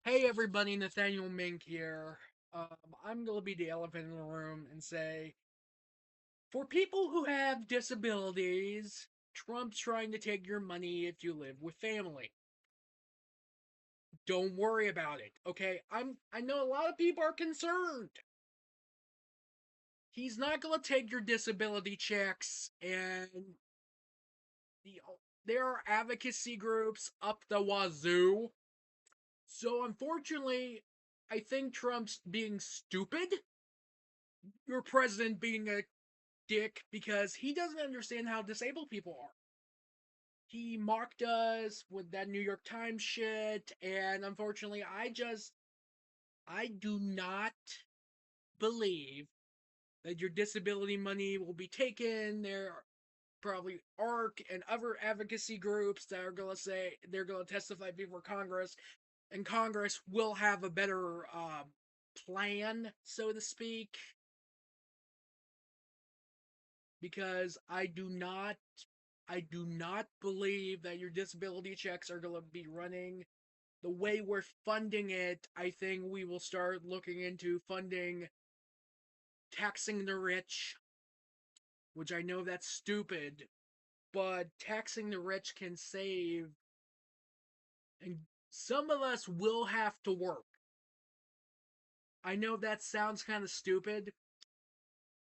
Hey everybody, Nathaniel Mink here. I'm gonna be the elephant in the room and say, for people who have disabilities, Trump's trying to take your money if you live with family. Don't worry about it, okay? I know a lot of people are concerned. He's not gonna take your disability checks, and the there are advocacy groups up the wazoo. So unfortunately, I think Trump's being stupid. Your president being a dick because he doesn't understand how disabled people are. He mocked us with that New York Times shit, and unfortunately, I do not believe that your disability money will be taken. There are probably ARC and other advocacy groups that are gonna say they're gonna testify before Congress, and Congress will have a better plan, so to speak, because I do not believe that your disability checks are going to be running the way we're funding it. I think we will start looking into funding taxing the rich, which I know that's stupid, but taxing the rich can save, and some of us will have to work. I know that sounds kind of stupid.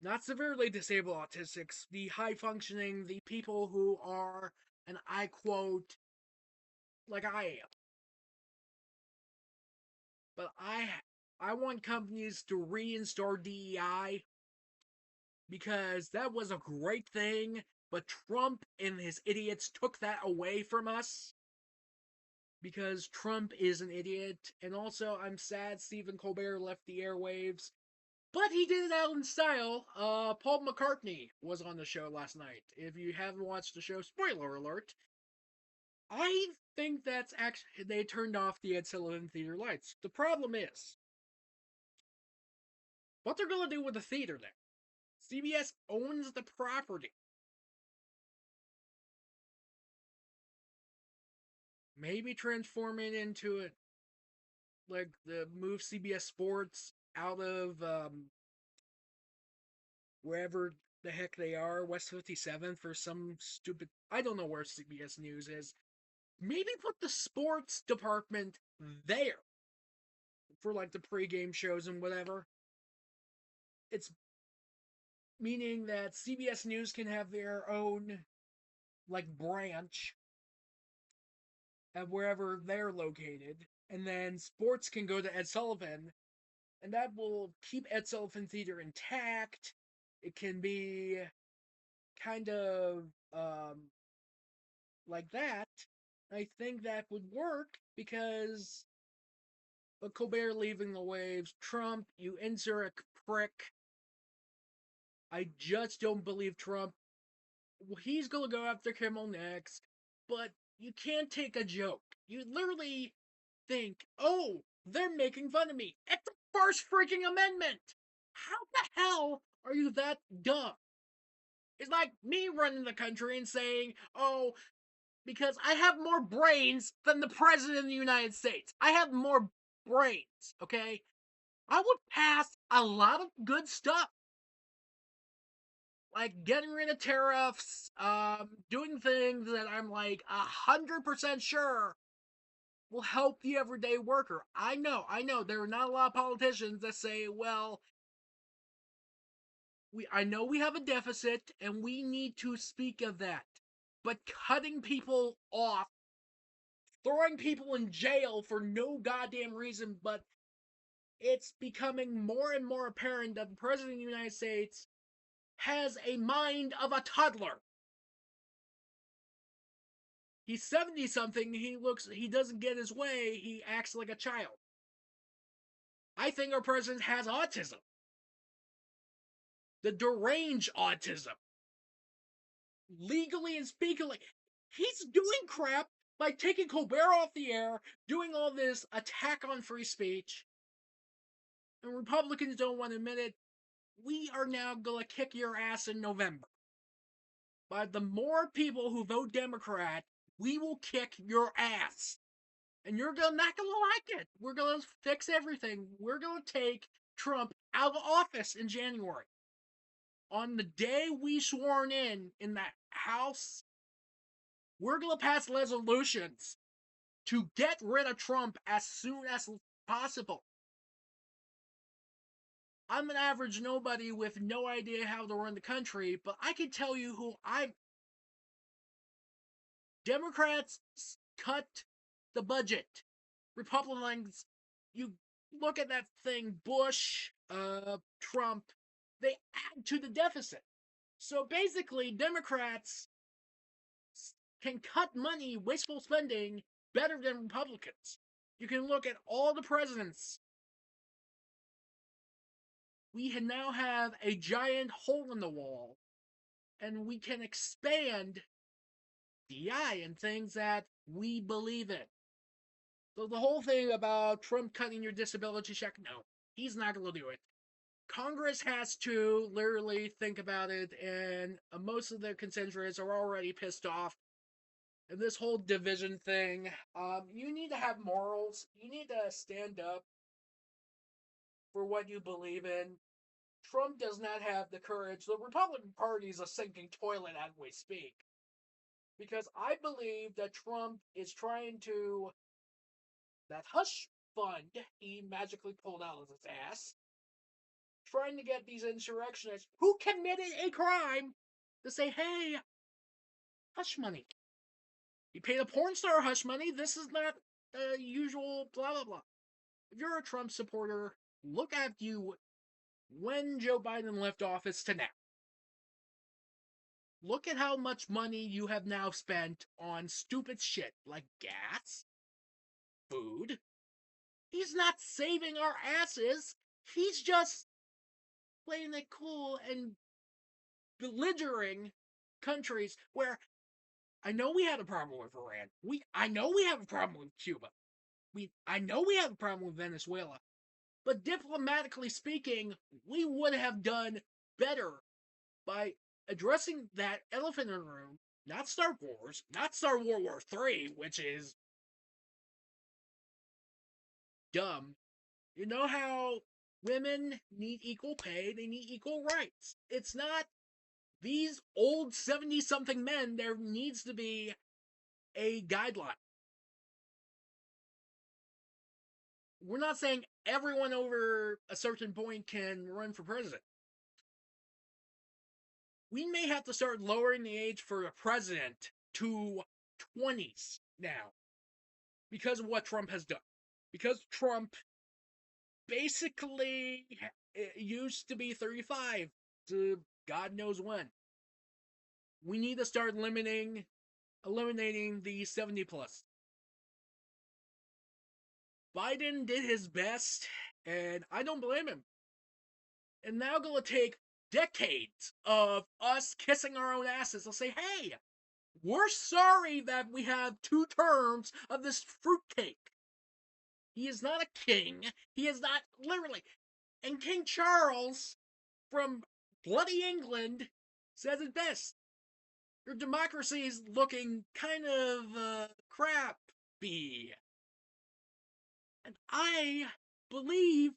Not severely disabled autistics, the high functioning, the people who are, and I quote, like I am. But I want companies to reinstall DEI because that was a great thing, but Trump and his idiots took that away from us because Trump is an idiot. And also, I'm sad Stephen Colbert left the airwaves, but he did it out in style. Paul McCartney was on the show last night. If you haven't watched the show, spoiler alert. I think that's actually they turned off the Ed Sullivan Theater lights. The problem is what they're gonna do with the theater now. CBS owns the property. Maybe transform it into it like the move CBS Sports out of wherever the heck they are, West 57th or some stupid. I don't know where CBS News is. Maybe put the sports department there for like the pregame shows and whatever. It's meaning that CBS News can have their own like branch at wherever they're located, and then sports can go to Ed Sullivan, and that will keep Ed Sullivan Theater intact. It can be kind of like that. I think that would work because of Colbert leaving the waves. Trump, you insert prick. I just don't believe Trump. Well, he's gonna go after Kimmel next, but you can't take a joke. You literally think, oh, they're making fun of me at the first freaking amendment. How the hell are you that dumb? It's like me running the country and saying, oh, because I have more brains than the president of the United States. I have more brains, okay? I would pass a lot of good stuff, like getting rid of tariffs, doing things that I'm like 100% sure will help the everyday worker. I know, there are not a lot of politicians that say, well, I know we have a deficit and we need to speak of that. But cutting people off, throwing people in jail for no goddamn reason, but it's becoming more and more apparent that the President of the United States has a mind of a toddler. He's 70 something, he doesn't get his way, he acts like a child. I think our president has autism. The deranged autism. Legally and speakingly. He's doing crap by taking Colbert off the air, doing all this attack on free speech, and Republicans don't want to admit it. We are now gonna kick your ass in November. But the more people who vote Democrat, we will kick your ass. And you're not gonna like it. We're gonna fix everything. We're gonna take Trump out of office in January. On the day we sworn in that House, we're gonna pass resolutions to get rid of Trump as soon as possible. I'm an average nobody with no idea how to run the country, but I can tell you who I. Democrats cut the budget. Republicans, you look at that thing, Bush, Trump, they add to the deficit. So basically, Democrats can cut money, wasteful spending, better than Republicans. You can look at all the presidents. We now have a giant hole in the wall, and we can expand DI and things that we believe in. So the whole thing about Trump cutting your disability check, no, he's not going to do it. Congress has to literally think about it, and most of their constituents are already pissed off. And this whole division thing, you need to have morals. You need to stand up for what you believe in. Trump does not have the courage. The Republican Party is a sinking toilet as we speak. Because I believe that Trump is trying to. That hush fund he magically pulled out of his ass, trying to get these insurrectionists who committed a crime to say, hey, hush money. You paid a porn star hush money. This is not the usual blah, blah, blah. If you're a Trump supporter, look at you when Joe Biden left office to now. Look at how much money you have now spent on stupid shit like gas, food. He's not saving our asses. He's just playing it cool and belligerent countries where I know we had a problem with Iran. I know we have a problem with Cuba. I know we have a problem with Venezuela. But diplomatically speaking, we would have done better by addressing that elephant in the room, not Star Wars, not Star World War III, which is dumb. You know how women need equal pay, they need equal rights. It's not these old 70 something men, there needs to be a guideline. We're not saying everyone over a certain point can run for president. We may have to start lowering the age for a president to 20s now because of what Trump has done. Because Trump basically used to be 35 to God knows when. We need to start eliminating the 70 plus. Biden did his best, and I don't blame him. And now going to take decades of us kissing our own asses. They'll say, hey, we're sorry that we have 2 terms of this fruitcake. He is not a king. He is not, literally. And King Charles from bloody England says it best. Your democracy is looking kind of crappy. And I believe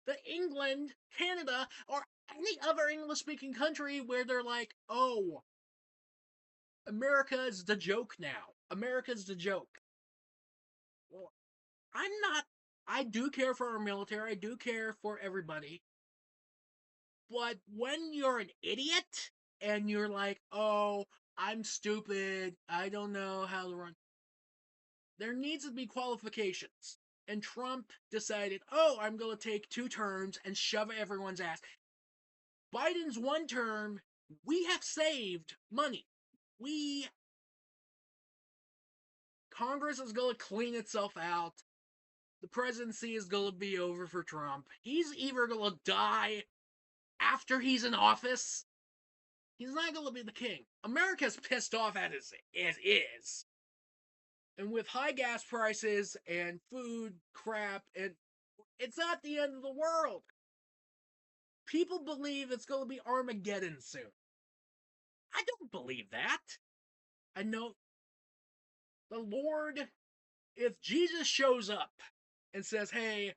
that England, Canada, or any other English speaking country where they're like, oh, America is the joke now. America's the joke. Well, I'm not. I do care for our military. I do care for everybody. But when you're an idiot and you're like, oh, I'm stupid. I don't know how to run. There needs to be qualifications. And Trump decided, oh, I'm going to take 2 terms and shove everyone's ass. Biden's 1 term, we have saved money. Congress is going to clean itself out. The presidency is going to be over for Trump. He's either going to die after he's in office. He's not going to be the king. America's pissed off at it is. And with high gas prices and food crap, and it's not the end of the world. People believe it's going to be Armageddon soon. I don't believe that. I know the Lord If Jesus shows up and says, "Hey,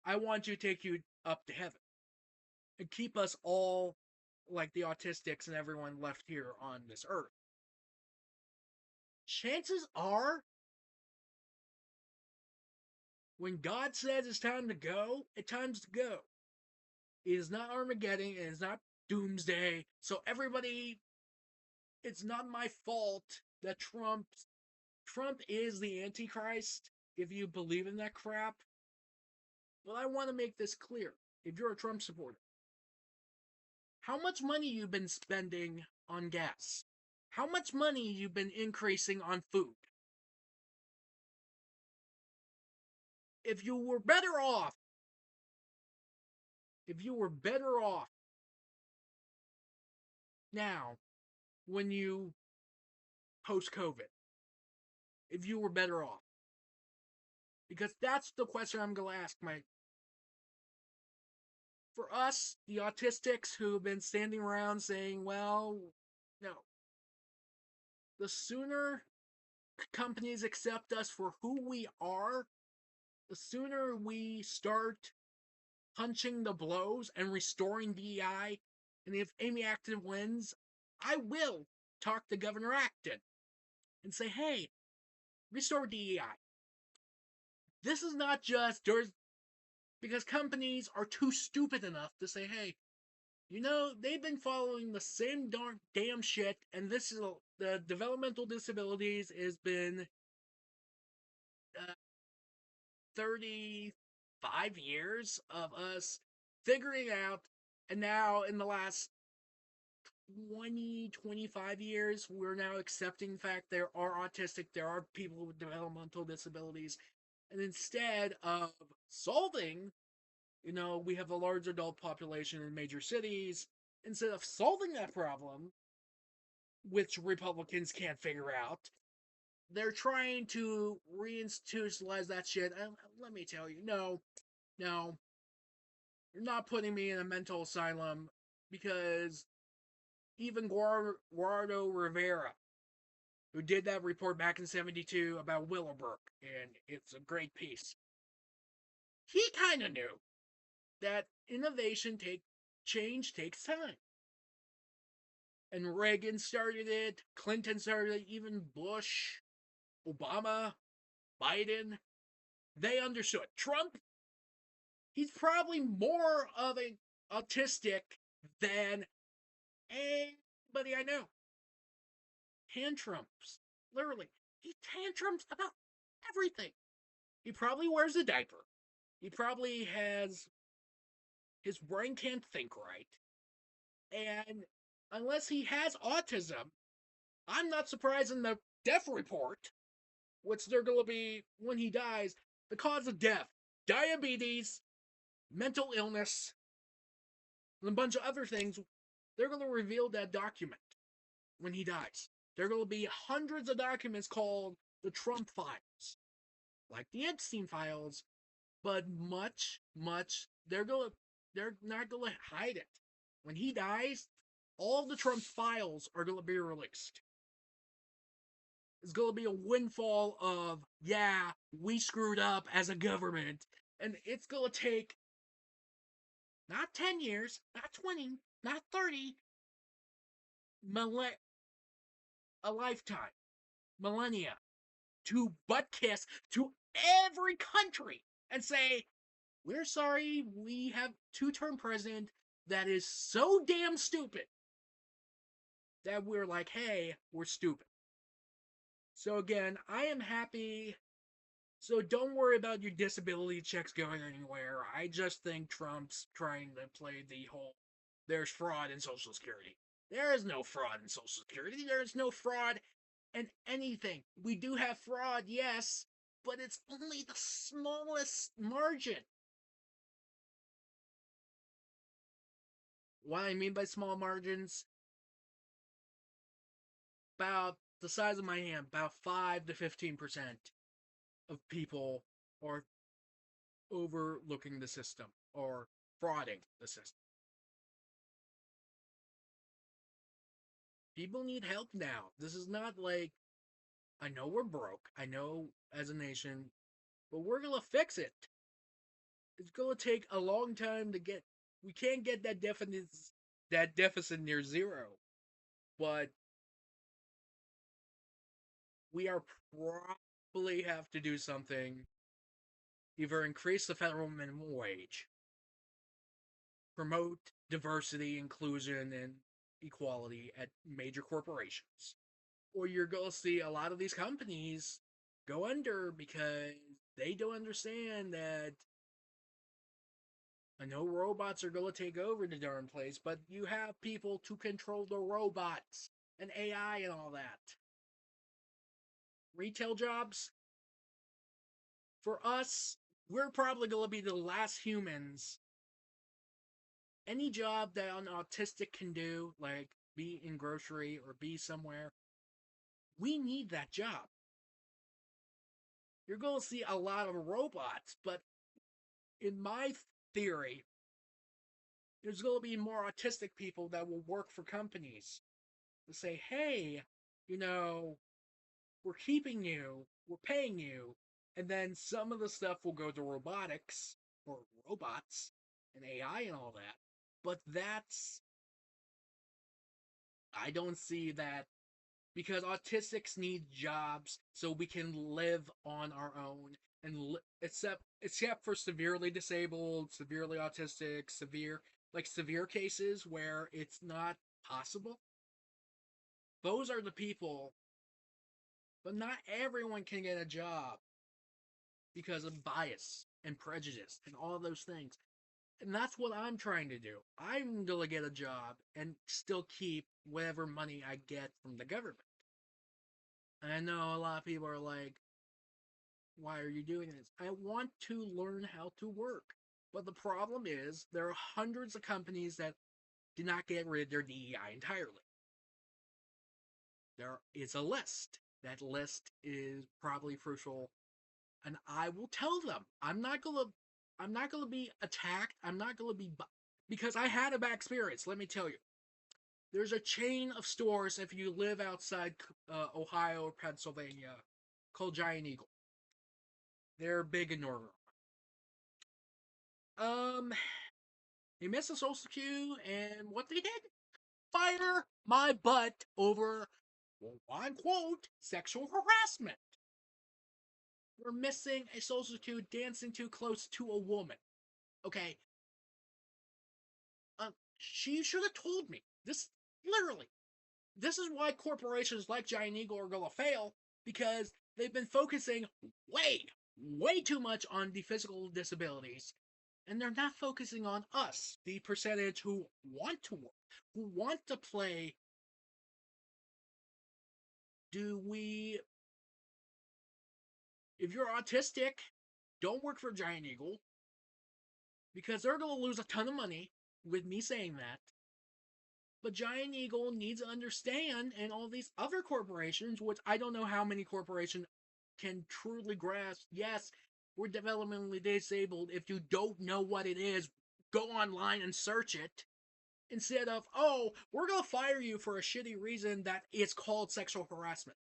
I want to take you up to heaven and keep us all like the autistics and everyone left here on this earth," chances are when God says it's time to go, it's time to go. It is not Armageddon, it is not doomsday. So everybody, it's not my fault that Trump is the Antichrist, if you believe in that crap. But I want to make this clear. If you're a Trump supporter, how much money you've been spending on gas? How much money you've been increasing on food? If you were better off, if you were better off now when you post COVID, if you were better off, because that's the question I'm going to ask my. For us, the autistics who have been standing around saying, well, no. The sooner companies accept us for who we are, the sooner we start punching the blows and restoring DEI. And if Amy Acton wins, I will talk to Governor Acton and say, hey, restore DEI. This is not just because companies are too stupid enough to say, hey, they've been following the same damn shit, and this is the developmental disabilities has been 35 years of us figuring out, and now in the last 25 years, we're now accepting the fact there are autistic, there are people with developmental disabilities, and instead of solving, we have a large adult population in major cities, instead of solving that problem, which Republicans can't figure out, they're trying to reinstitutionalize that shit. And let me tell you, no, you're not putting me in a mental asylum, because even Guardo Rivera, who did that report back in '72 about Willowbrook, and it's a great piece, he kind of knew that change takes time. And Reagan started it, Clinton started it, even Bush, Obama, Biden, they understood. Trump, he's probably more of an autistic than anybody I know. Tantrums. Literally. He tantrums about everything. He probably wears a diaper. He probably has. His brain can't think right. And unless he has autism, I'm not surprised in the death report, which they're going to be, when he dies, the cause of death: diabetes, mental illness, and a bunch of other things. They're going to reveal that document when he dies. There are going to be hundreds of documents called the Trump files, like the Epstein files, but they're not going to hide it. When he dies, all the Trump files are going to be released. It's going to be a windfall of, yeah, we screwed up as a government, and it's going to take not 10 years, not 20, not 30, a lifetime, millennia, to butt kiss to every country and say, we're sorry, we have two-term president that is so damn stupid that we're like, hey, we're stupid. So again, I am happy. So don't worry about your disability checks going anywhere. I just think Trump's trying to play the whole, there's fraud in Social Security. There is no fraud in Social Security. There is no fraud in anything. We do have fraud, yes, but it's only the smallest margin. What I mean by small margins, about the size of my hand, about 5 to 15% of people are overlooking the system or frauding the system. People need help now. This is not like I know we're broke. I know as a nation, but we're gonna fix it. It's gonna take a long time to get. We can't get that deficit near zero, but we are probably have to do something. Either increase the federal minimum wage, promote diversity, inclusion, and equality at major corporations, or you're going to see a lot of these companies go under because they don't understand that I know robots are going to take over the darn place, but you have people to control the robots and AI and all that. Retail jobs, for us, we're probably going to be the last humans. Any job that an autistic can do, like be in grocery or be somewhere, we need that job. You're going to see a lot of robots, but in my theory, there's going to be more autistic people that will work for companies to say, hey, you know, we're keeping you, we're paying you, and then some of the stuff will go to robotics or robots and AI and all that. But I don't see that because autistics need jobs so we can live on our own and except for severely disabled, severely autistic, severe cases where it's not possible. Those are the people, but not everyone can get a job because of bias and prejudice and all those things. And that's what I'm trying to do. I'm going to get a job and still keep whatever money I get from the government. And I know a lot of people are like, why are you doing this? I want to learn how to work. But the problem is, there are hundreds of companies that did not get rid of their DEI entirely. There is a list. That list is probably crucial, and I will tell them. I'm not gonna be attacked. I'm not gonna be because I had a bad experience. Let me tell you. There's a chain of stores if you live outside Ohio or Pennsylvania called Giant Eagle. They're big in Northern. Um, they missed a social cue, and what they did? Fire my butt over, well, quote, sexual harassment. We're missing a social cue dancing too close to a woman. Okay, she should have told me. This, literally, this is why corporations like Giant Eagle are gonna fail, because they've been focusing way too much on the physical disabilities, and they're not focusing on us, the percentage who want to work, who want to play. Do we, if you're autistic, don't work for Giant Eagle because they're going to lose a ton of money with me saying that. But Giant Eagle needs to understand, and all these other corporations, which I don't know how many corporations can truly grasp, yes, we're developmentally disabled. If you don't know what it is, go online and search it. Instead of, oh, we're going to fire you for a shitty reason that it's called sexual harassment.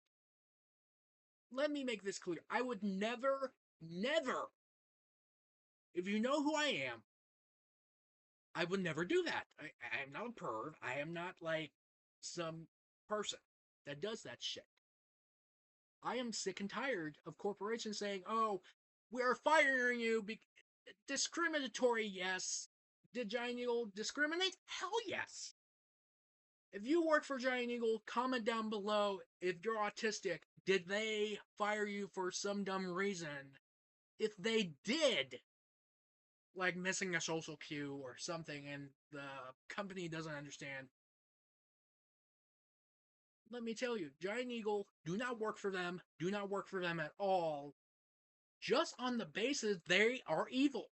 Let me make this clear. I would never, if you know who I am, I would never do that. I am not a perv. I am not like some person that does that shit. I am sick and tired of corporations saying, oh, we are firing you. Discriminatory, yes. Did Giant Eagle discriminate? Hell yes. If you work for Giant Eagle, comment down below if you're autistic. Did they fire you for some dumb reason? If they did, like missing a social cue or something, and the company doesn't understand, let me tell you, Giant Eagle, do not work for them. Do not work for them at all. Just on the basis they are evil.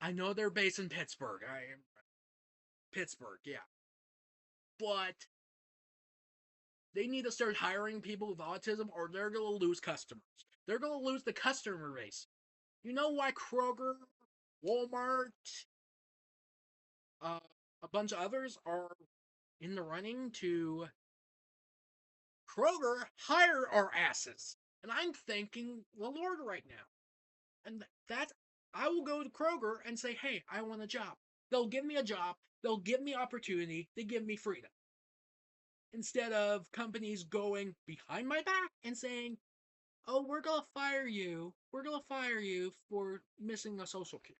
I know they're based in Pittsburgh. Pittsburgh, yeah. But they need to start hiring people with autism or they're going to lose customers. They're going to lose the customer base. You know why Kroger, Walmart, uh, a bunch of others are in the running to Kroger hire our asses. And I'm thanking the Lord right now. And that I will go to Kroger and say, hey, I want a job. They'll give me a job. They'll give me opportunity. They give me freedom. Instead of companies going behind my back and saying, oh, we're going to fire you. We're going to fire you for missing a social cue.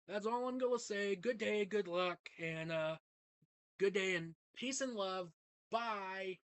That's all I'm going to say. Good day, good luck, and good day and peace and love. Bye.